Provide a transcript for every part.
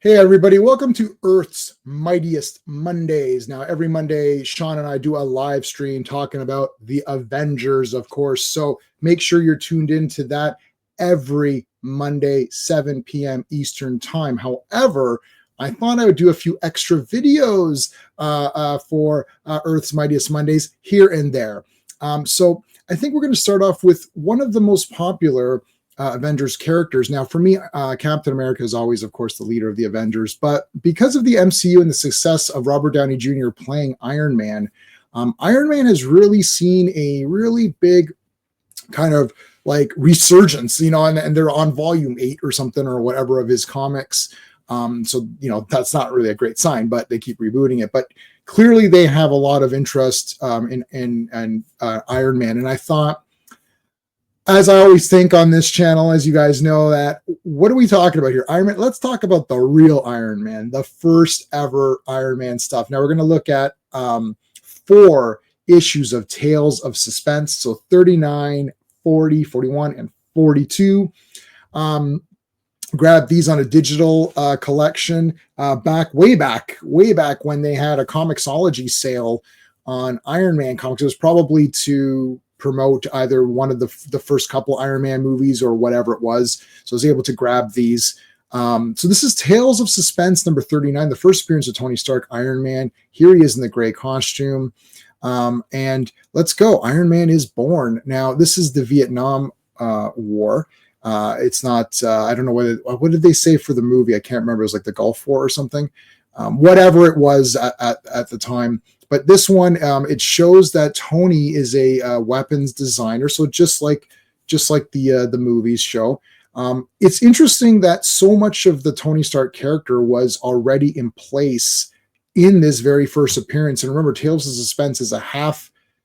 Hey everybody, welcome to Earth's Mightiest Mondays. Now, every Monday, Sean and I do a live stream talking about the Avengers, of course. So make sure you're tuned into that every Monday, 7 p.m. Eastern Time. However, I thought I would do a few extra videos for Earth's Mightiest Mondays here and there. So I think we're going to start off with one of the most popular Avengers characters. Now, for me, Captain America is always, of course, the leader of the Avengers. But because of the MCU and the success of Robert Downey Jr. playing Iron Man, Iron Man has really seen a really big kind of like resurgence, and they're on volume 8 or something or whatever of his comics. So, that's not really a great sign, but they keep rebooting it. But clearly they have a lot of interest in Iron Man. And I thought, as I always think on this channel, as you guys know, that what are we talking about here? Iron Man. Let's talk about the real Iron Man, the first ever Iron Man stuff. Now we're going to look at 4 issues of Tales of Suspense. So 39, 40, 41, and 42. Grab these on a digital collection way back when they had a Comixology sale on Iron Man comics. It was probably to promote either one of the first couple Iron Man movies or whatever it was. So I was able to grab these. So this is Tales of Suspense number 39, the first appearance of Tony Stark, Iron Man. Here he is in the gray costume. And let's go. Iron Man is born. Now, this is the Vietnam War. It's not, I don't know what did they say for the movie? I can't remember. It was like the Gulf War or something. Whatever it was at the time. But this one, it shows that Tony is a weapons designer. So just like the movies show. It's interesting that so much of the Tony Stark character was already in place in this very first appearance. And remember, Tales of Suspense is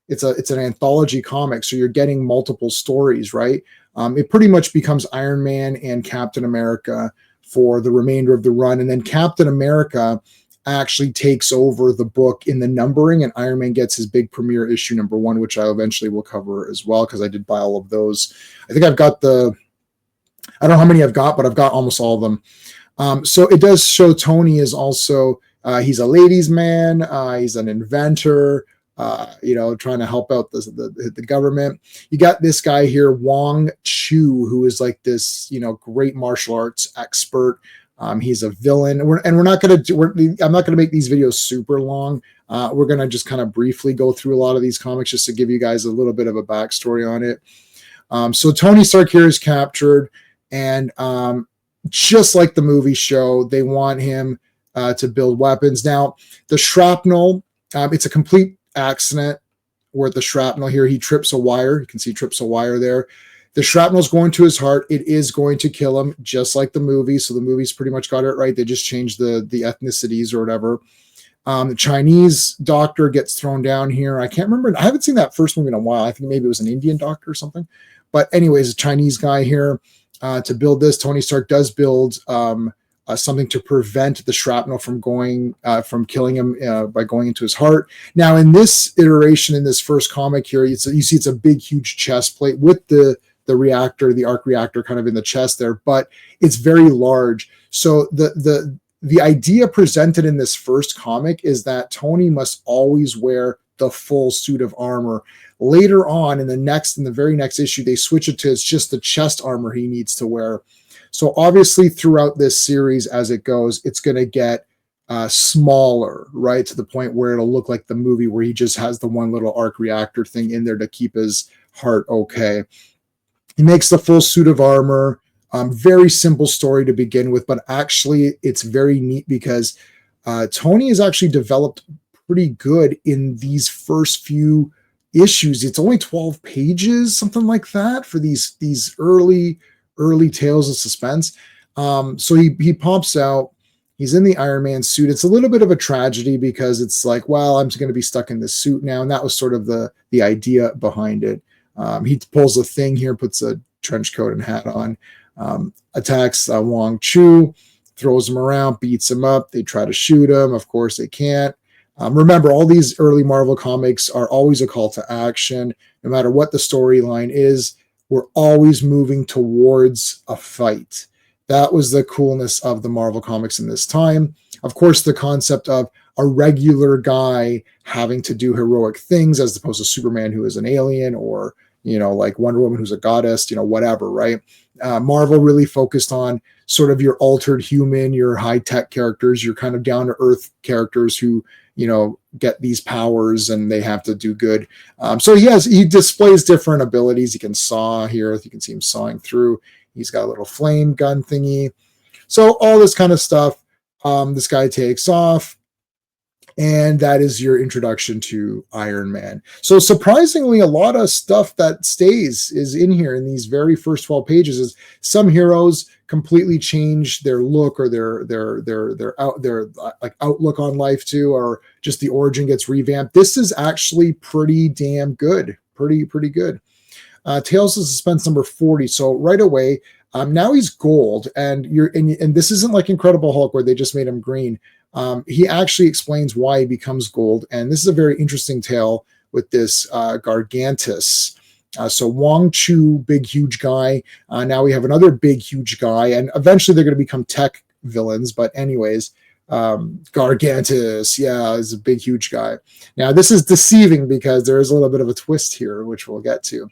it's an anthology comic. So you're getting multiple stories, right? It pretty much becomes Iron Man and Captain America for the remainder of the run. And then Captain America actually takes over the book in the numbering, and Iron Man gets his big premiere issue number 1, which I eventually will cover as well, because I did buy all of those. I think I've got I don't know how many I've got, but I've got almost all of them. So it does show Tony is also, he's a ladies' man, he's an inventor, trying to help out the government. You got this guy here, Wong Chu, who is like this, great martial arts expert. He's a villain, I'm not going to make these videos super long. We're going to just kind of briefly go through a lot of these comics just to give you guys a little bit of a backstory on it. So Tony Stark here is captured, and just like the movie show, they want him to build weapons. Now, the shrapnel, it's a complete accident where the shrapnel here, he trips a wire. You can see trips a wire there. The shrapnel is going to his heart. It is going to kill him, just like the movie. So the movie's pretty much got it right. They just changed the ethnicities or whatever. The Chinese doctor gets thrown down here. I can't remember. I haven't seen that first movie in a while. I think maybe it was an Indian doctor or something. But anyways, a Chinese guy here to build this. Tony Stark does build something to prevent the shrapnel from killing him by going into his heart. Now, in this iteration, in this first comic here, you see it's a big, huge chest plate with the reactor, the arc reactor kind of in the chest there, but it's very large. So the idea presented in this first comic is that Tony must always wear the full suit of armor. Later on in the very next issue, they switch it to it's just the chest armor he needs to wear. So obviously throughout this series as it goes, it's going to get smaller, right? To the point where it'll look like the movie where he just has the one little arc reactor thing in there to keep his heart okay. He makes the full suit of armor. Very simple story to begin with, but actually it's very neat because Tony is actually developed pretty good in these first few issues. It's only 12 pages, something like that, for these early Tales of Suspense. So he pops out. He's in the Iron Man suit. It's a little bit of a tragedy because it's like, well, I'm just going to be stuck in this suit now. And that was sort of the idea behind it. He pulls a thing here, puts a trench coat and hat on, attacks Wong Chu, throws him around, beats him up. They try to shoot him. Of course, they can't. Remember, all these early Marvel comics are always a call to action. No matter what the storyline is, we're always moving towards a fight. That was the coolness of the Marvel comics in this time. Of course, the concept of a regular guy having to do heroic things as opposed to Superman, who is an alien, or, like Wonder Woman, who's a goddess, whatever, right? Marvel really focused on sort of your altered human, your high tech characters, your kind of down to earth characters who, get these powers and they have to do good. So he displays different abilities. He can saw here. You can see him sawing through. He's got a little flame gun thingy. So all this kind of stuff. This guy takes off. And that is your introduction to Iron Man. So surprisingly, a lot of stuff that stays is in here in these very first 12 pages. Is some heroes completely change their look or their like outlook on life too, or just the origin gets revamped. This is actually pretty damn good. Pretty good. Tales of Suspense number 40. So right away, now he's gold, and this isn't like Incredible Hulk where they just made him green. He actually explains why he becomes gold, and this is a very interesting tale with this Gargantus. So Wong Chu, big huge guy. Now we have another big huge guy, and eventually they're going to become tech villains. But anyways, Gargantus, is a big huge guy. Now this is deceiving because there is a little bit of a twist here, which we'll get to.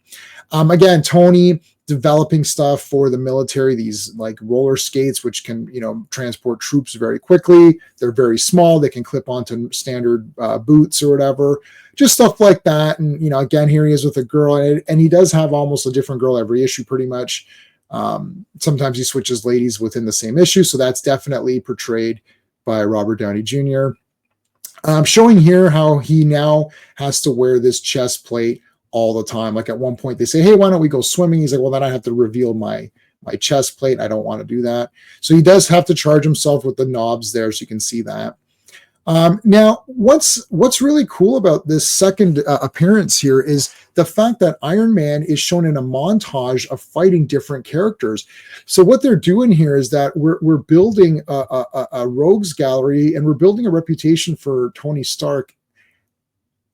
Again, Tony developing stuff for the military, these like roller skates, which can, transport troops very quickly. They're very small. They can clip onto standard boots or whatever, just stuff like that. And, again, here he is with a girl, and he does have almost a different girl every issue pretty much. Sometimes he switches ladies within the same issue. So that's definitely portrayed by Robert Downey Jr. Showing here how he now has to wear this chest plate all the time. Like at one point they say, hey, why don't we go swimming? He's like, well, then I have to reveal my chest plate. I don't want to do that. So he does have to charge himself with the knobs there. So you can see that. Now, what's really cool about this second appearance here is the fact that Iron Man is shown in a montage of fighting different characters. So what they're doing here is that we're building a rogues gallery, and we're building a reputation for Tony Stark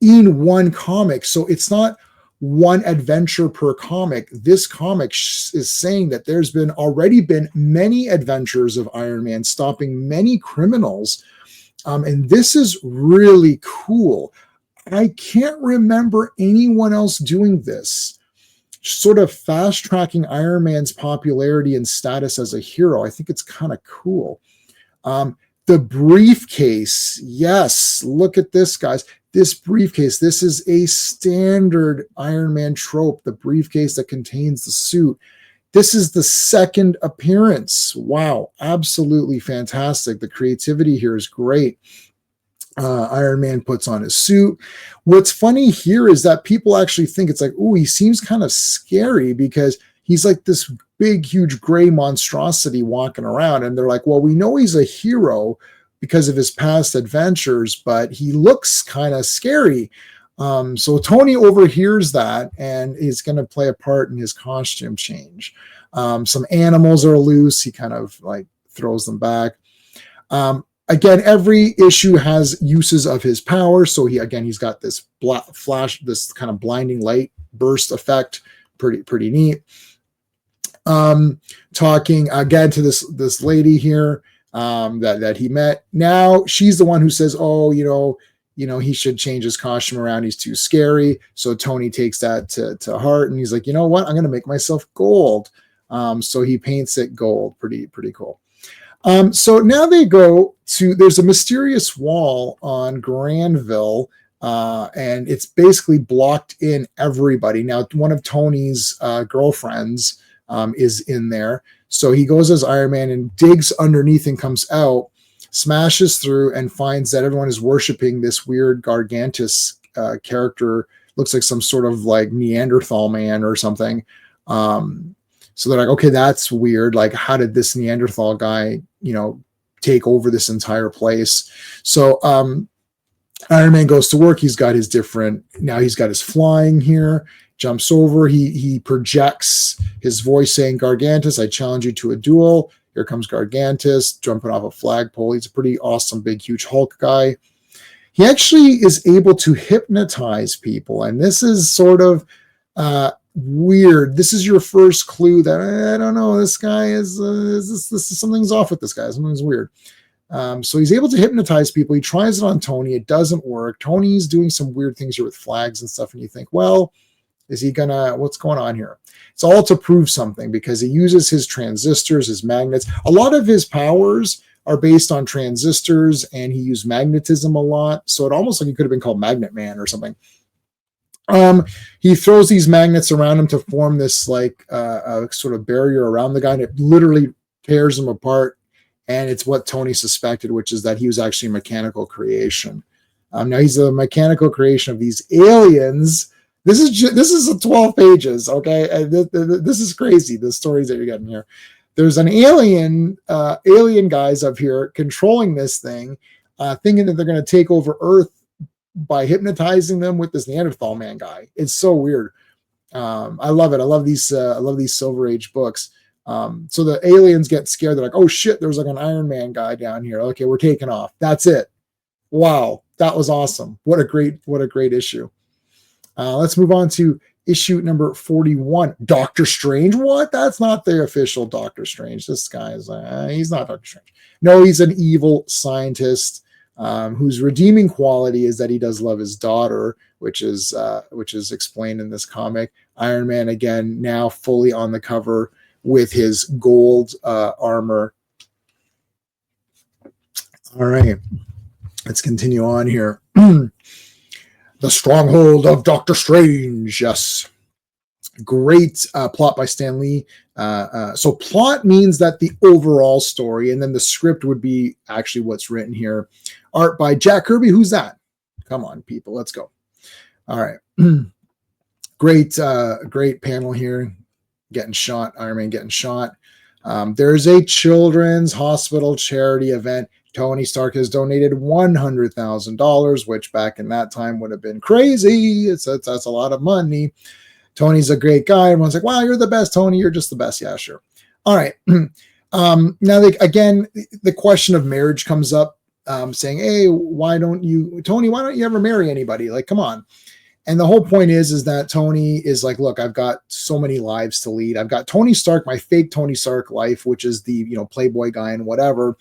in one comic. So it's not one adventure per comic. This comic is saying that there's already been many adventures of Iron Man stopping many criminals. And this is really cool. I can't remember anyone else doing this, sort of fast tracking Iron Man's popularity and status as a hero. I think it's kind of cool. The briefcase. Yes. Look at this, guys. This briefcase, this is a standard Iron Man trope, the briefcase that contains the suit. This is the second appearance. Wow, absolutely fantastic. The creativity here is great. Iron Man puts on his suit. What's funny here is that people actually think it's like, oh, he seems kind of scary because he's like this big, huge gray monstrosity walking around. And they're like, well, we know he's a hero because of his past adventures, but he looks kind of scary. So Tony overhears that and is going to play a part in his costume change. Some animals are loose. He kind of like throws them back. Again, every issue has uses of his power. So he's got this flash, this kind of blinding light burst effect. Pretty neat. Talking again to this lady here that he met. Now she's the one who says, oh, he should change his costume around. He's too scary. So Tony takes that to heart, and he's like, you know what? I'm going to make myself gold. So he paints it gold. Pretty cool. So now they go to, there's a mysterious wall on Granville, and it's basically blocked in everybody. Now, one of Tony's girlfriends is in there. So he goes as Iron Man and digs underneath and comes out, smashes through, and finds that everyone is worshiping this weird Gargantus character. Looks like some sort of like Neanderthal man or something. So they're like, okay, that's weird. Like, how did this Neanderthal guy, take over this entire place? So Iron Man goes to work. He's got his flying here, jumps over. He projects his voice saying, Gargantus, I challenge you to a duel. Here comes Gargantus jumping off a flagpole. He's a pretty awesome, big, huge Hulk guy. He actually is able to hypnotize people. And this is sort of weird. This is your first clue that I don't know. This guy is something's off with this guy. Something's weird. So he's able to hypnotize people. He tries it on Tony. It doesn't work. Tony's doing some weird things here with flags and stuff. And you think, well, is he gonna, what's going on here? It's all to prove something because he uses his transistors, his magnets. A lot of his powers are based on transistors, and he used magnetism a lot. So it almost like he could have been called Magnet Man or something. He throws these magnets around him to form this like sort of barrier around the guy, and it literally tears him apart. And it's what Tony suspected, which is that he was actually a mechanical creation. Now he's a mechanical creation of these aliens. This is 12 pages, okay? And this is crazy. The stories that you're getting here. There's an alien guys up here controlling this thing, thinking that they're going to take over Earth by hypnotizing them with this Neanderthal man guy. It's so weird. I love it. I love these Silver Age books. So the aliens get scared. They're like, oh shit, there's like an Iron Man guy down here. Okay, we're taking off. That's it. Wow, that was awesome. What a great issue. Let's move on to issue number 41. Doctor Strange. What? That's not the official Doctor Strange. This guy is he's not Doctor Strange. No, he's an evil scientist whose redeeming quality is that he does love his daughter, which is explained in this comic. Iron Man again, now fully on the cover with his gold armor. All right, let's continue on here. The Stronghold of Doctor Strange. Yes. Great plot by Stan Lee. So plot means that the overall story, and then the script would be actually what's written here. Art by Jack Kirby. Who's that? Come on, people. Let's go. All right. Great panel here. Getting shot. Iron Man getting shot. There's a children's hospital charity event. Tony Stark has donated $100,000, which back in that time would have been crazy. That's a lot of money. Tony's a great guy. Everyone's like, wow, you're the best, Tony. You're just the best. Yeah, sure. All right. Now, again, the question of marriage comes up, saying, hey, Tony, why don't you ever marry anybody? Like, come on. And the whole point is that Tony is like, look, I've got so many lives to lead. I've got Tony Stark, my fake Tony Stark life, which is the, Playboy guy and whatever.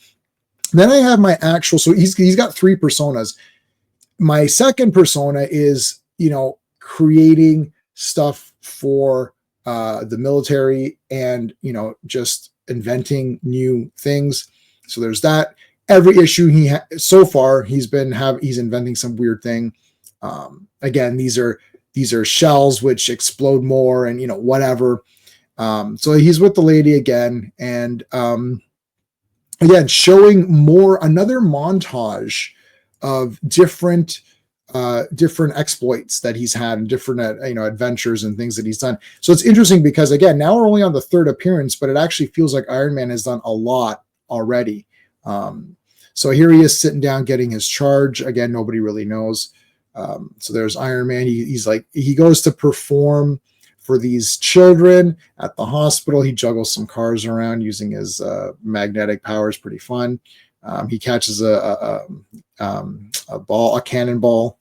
Then I have my actual, so he's got 3 personas. My second persona is, creating stuff for the military and, just inventing new things. So there's that. Every issue so far, he's inventing some weird thing. Again, these are shells which explode more and, whatever. So he's with the lady again. And, again, showing another montage of different exploits that he's had and different, adventures and things that he's done. So it's interesting because, again, now we're only on the 3rd appearance, but it actually feels like Iron Man has done a lot already. So here he is sitting down, getting his charge. Again, nobody really knows. So there's Iron Man. He goes to perform for these children at the hospital. He juggles some cars around using his magnetic powers. Pretty fun. He catches a cannonball,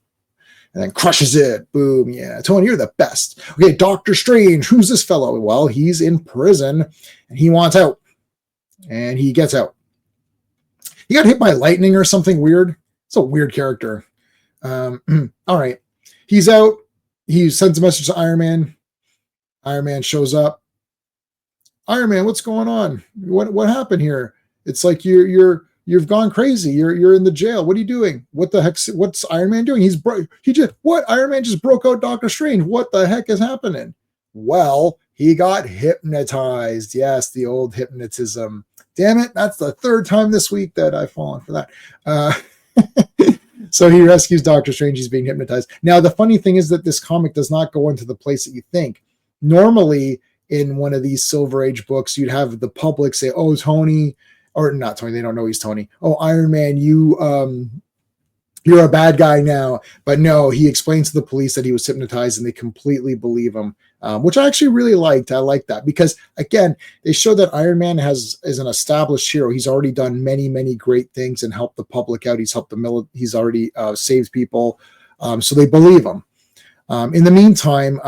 and then crushes it. Boom. Yeah. Tony, you're the best. Okay. Doctor Strange. Who's this fellow? Well, he's in prison and he wants out, and he gets out. He got hit by lightning or something weird. It's a weird character. All right. He's out. He sends a message to Iron Man. Iron Man shows up. Iron Man, what's going on? What happened here? It's like you've gone crazy. You're in the jail. What are you doing? What the heck? What's Iron Man doing? Iron Man just broke out Doctor Strange. What the heck is happening? Well, he got hypnotized. Yes, the old hypnotism. Damn it. That's the 3rd time this week that I've fallen for that. So he rescues Doctor Strange. He's being hypnotized. Now, the funny thing is that this comic does not go into the place that you think. Normally, in one of these Silver Age books, you'd have the public say, oh, Tony, or not Tony, they don't know he's Tony. Oh, Iron Man, you're a bad guy now. But no, he explains to the police that he was hypnotized, and they completely believe him, which I actually really liked. I like that because, again, they show that Iron Man is an established hero. He's already done many, many great things and helped the public out. He's helped he's already saved people. So they believe him. In the meantime,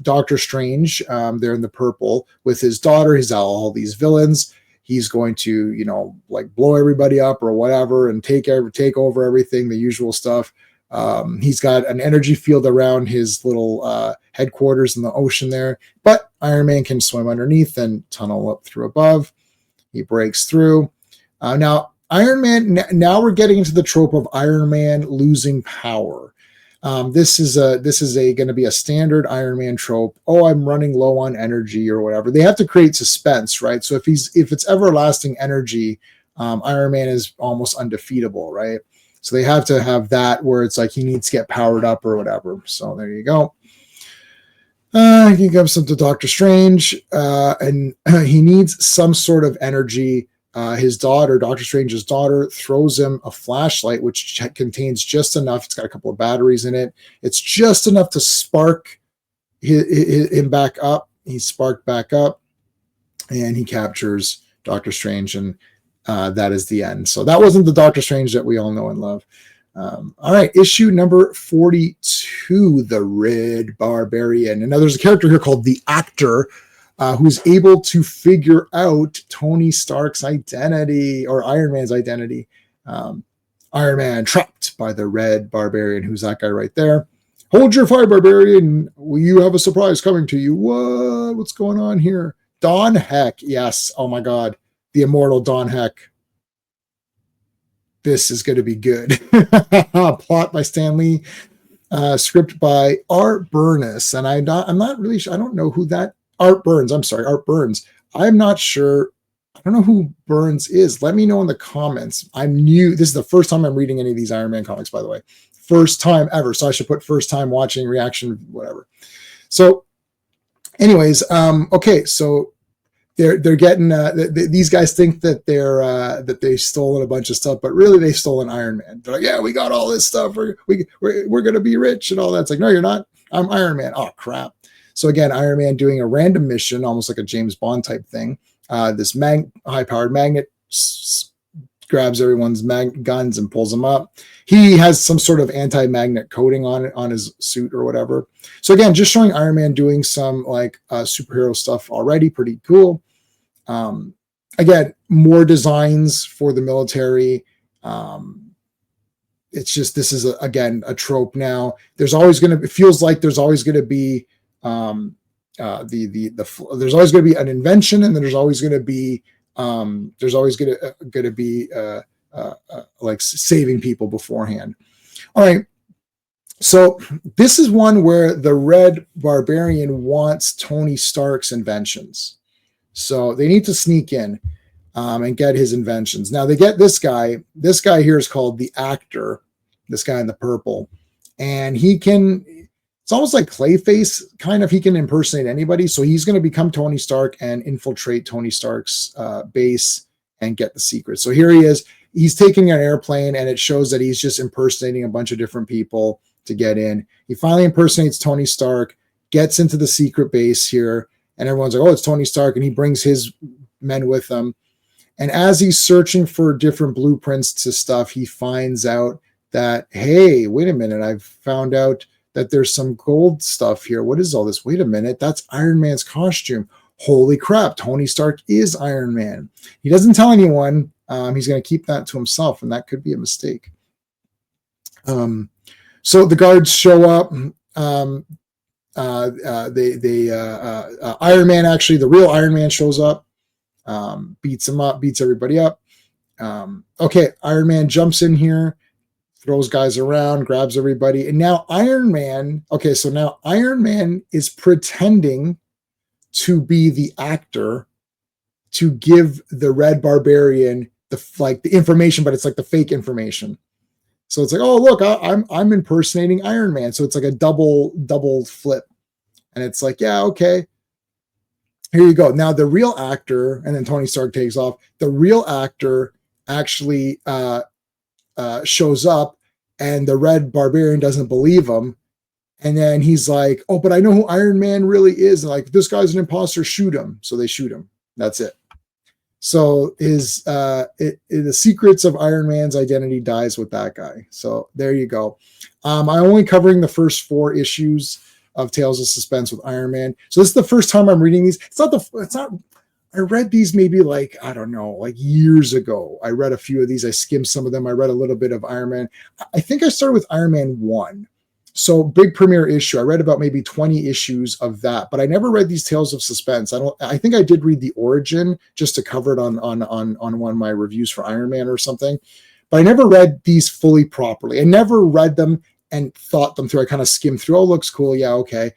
Doctor Strange, there in the purple with his daughter, he's all these villains. He's going to, like blow everybody up or whatever and take over everything, the usual stuff. He's got an energy field around his little headquarters in the ocean there, but Iron Man can swim underneath and tunnel up through above. He breaks through. Now, Iron Man, now we're getting into the trope of Iron Man losing power. This is going to be a standard Iron Man trope. Oh, I'm running low on energy or whatever. They have to create suspense, right? So if it's everlasting energy, Iron Man is almost undefeatable, right? So they have to have that where it's like he needs to get powered up or whatever. So there you go. He comes up to Doctor Strange, and he needs some sort of energy. His daughter, Doctor Strange's daughter, throws him a flashlight, which contains just enough. It's got a couple of batteries in it. It's just enough to spark him back up. He's sparked back up, and he captures Doctor Strange, and that is the end. So that wasn't the Doctor Strange that we all know and love. All right, issue number 42, The Red Barbarian. And now there's a character here called the Actor, who's able to figure out Tony Stark's identity or Iron Man's identity. Iron Man trapped by the Red Barbarian. Who's that guy right there? Hold your fire, Barbarian. You have a surprise coming to you. What? What's going on here? Don Heck. Yes. Oh my God. The immortal Don Heck. This is going to be good. Plot by Stan Lee. Script by Art Burness. And I'm not really sure. I don't know who that Art Burns. I'm sorry, Art Burns. I'm not sure. I don't know who Burns is. Let me know in the comments. I'm new. This is the first time I'm reading any of these Iron Man comics, by the way. First time ever. So I should put first time watching, reaction, whatever. So anyways, okay. So they're getting, these guys think that they've stolen a bunch of stuff, but really they've stolen Iron Man. They're like, yeah, we got all this stuff. We're going to be rich and all that. It's like, no, you're not. I'm Iron Man. Oh, crap. So again, Iron Man doing a random mission, almost like a James Bond type thing. This high-powered magnet grabs everyone's guns and pulls them up. He has some sort of anti-magnet coating on his suit or whatever. So again, just showing Iron Man doing some like superhero stuff already, pretty cool. Again, more designs for the military. It's just, this is again a trope now. There's always going to, it feels like there's always going to be there's always going to be an invention, and then there's always going to be like saving people beforehand. All right, so this is one where the Red Barbarian wants Tony Stark's inventions, so they need to sneak in and get his inventions. Now they get this guy. This guy here is called the Actor. This guy in the purple, and he can. It's almost like Clayface, kind of. He can impersonate anybody. So he's going to become Tony Stark and infiltrate Tony Stark's base and get the secret. So here he is. He's taking an airplane, and it shows that he's just impersonating a bunch of different people to get in. He finally impersonates Tony Stark, gets into the secret base here, and everyone's like, oh, it's Tony Stark. And he brings his men with him. And as he's searching for different blueprints to stuff, he finds out that, hey, wait a minute, I've found out that there's some gold stuff here. What is all this? Wait a minute. That's Iron Man's costume. Holy crap. Tony Stark is Iron Man. He doesn't tell anyone. He's going to keep that to himself, and that could be a mistake. So the guards show up. Iron Man, actually, the real Iron Man shows up, beats him up, beats everybody up. Okay, Iron Man jumps in here, throws guys around, grabs everybody. And now Iron Man, okay, so now Iron Man is pretending to be the Actor to give the Red Barbarian the information, but it's like the fake information. So it's like, oh, look, I'm impersonating Iron Man. So it's like a double flip. And it's like, yeah, okay. Here you go. Now the real Actor, and then Tony Stark takes off. The real Actor actually shows up, and the Red Barbarian doesn't believe him. And then he's like, oh, but I know who Iron Man really is. And like, this guy's an imposter, shoot him. So they shoot him. That's it. So the secrets of Iron Man's identity dies with that guy. So there you go. I'm only covering the first 4 issues of Tales of Suspense with Iron Man. So this is the first time I'm reading these. It's not. I read these maybe like, I don't know, like years ago. I read a few of these. I skimmed some of them. I read a little bit of Iron Man. I think I started with Iron Man 1. So big premiere issue. I read about maybe 20 issues of that, but I never read these Tales of Suspense. I think I did read the origin just to cover it on one of my reviews for Iron Man or something. But I never read these fully properly. I never read them and thought them through. I kind of skimmed through. Oh, looks cool. Yeah, okay.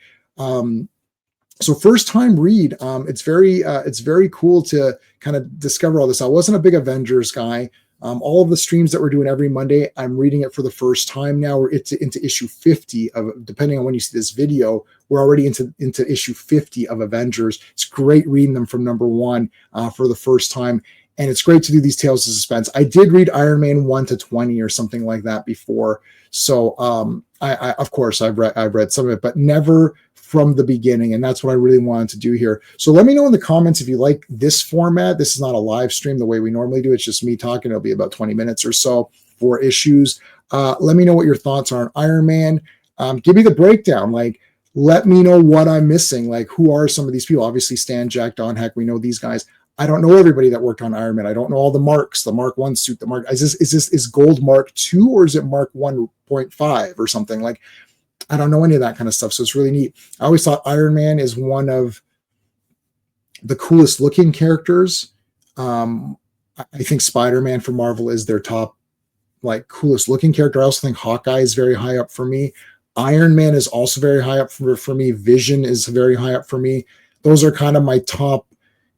So first time read. It's very cool to kind of discover all this. I wasn't a big Avengers guy. All of the streams that we're doing every Monday, I'm reading it for the first time now. We're into issue 50 of, depending on when you see this video, we're already into issue 50 of Avengers. It's great reading them from number 1 for the first time. And it's great to do these Tales of Suspense. I did read Iron Man 1 to 20 or something like that before. So I of course I've read some of it, but never from the beginning. And that's what I really wanted to do here. So let me know in the comments if you like this format. This is not a live stream the way we normally do. It's just me talking. It'll be about 20 minutes or so, 4 issues. Let me know what your thoughts are on Iron Man. Give me the breakdown. Like, let me know what I'm missing. Like, who are some of these people? Obviously, Stan, Jack, Don Heck. We know these guys. I don't know everybody that worked on Iron Man. I don't know all the marks, the Mark 1 suit, the Mark. Is gold Mark 2 or is it Mark 1.5 or something? Like, I don't know any of that kind of stuff. So it's really neat. I always thought Iron Man is one of the coolest looking characters. I think Spider-Man for Marvel is their top, like, coolest looking character. I also think Hawkeye is very high up for me. Iron Man is also very high up for me. Vision is very high up for me. Those are kind of my top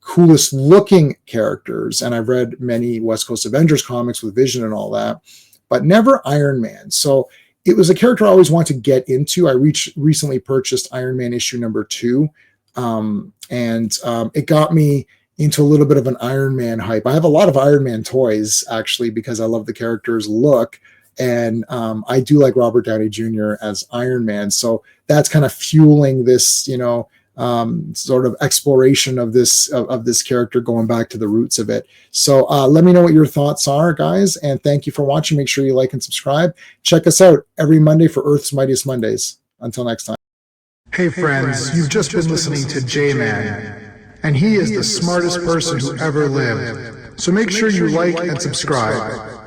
coolest looking characters. And I've read many West Coast Avengers comics with Vision and all that, but never Iron Man. So it was a character I always wanted to get into. I recently purchased Iron Man issue number 2. And it got me into a little bit of an Iron Man hype. I have a lot of Iron Man toys, actually, because I love the character's look. And I do like Robert Downey Jr. as Iron Man. So that's kind of fueling this, sort of exploration of this character, going back to the roots of it. So let me know what your thoughts are, guys, and thank you for watching. Make sure you like and subscribe. Check us out every Monday for Earth's Mightiest Mondays. Until next time. Hey friends, you've just been listening to J-Man, and he is the smartest person who ever lived. So make sure you like and subscribe.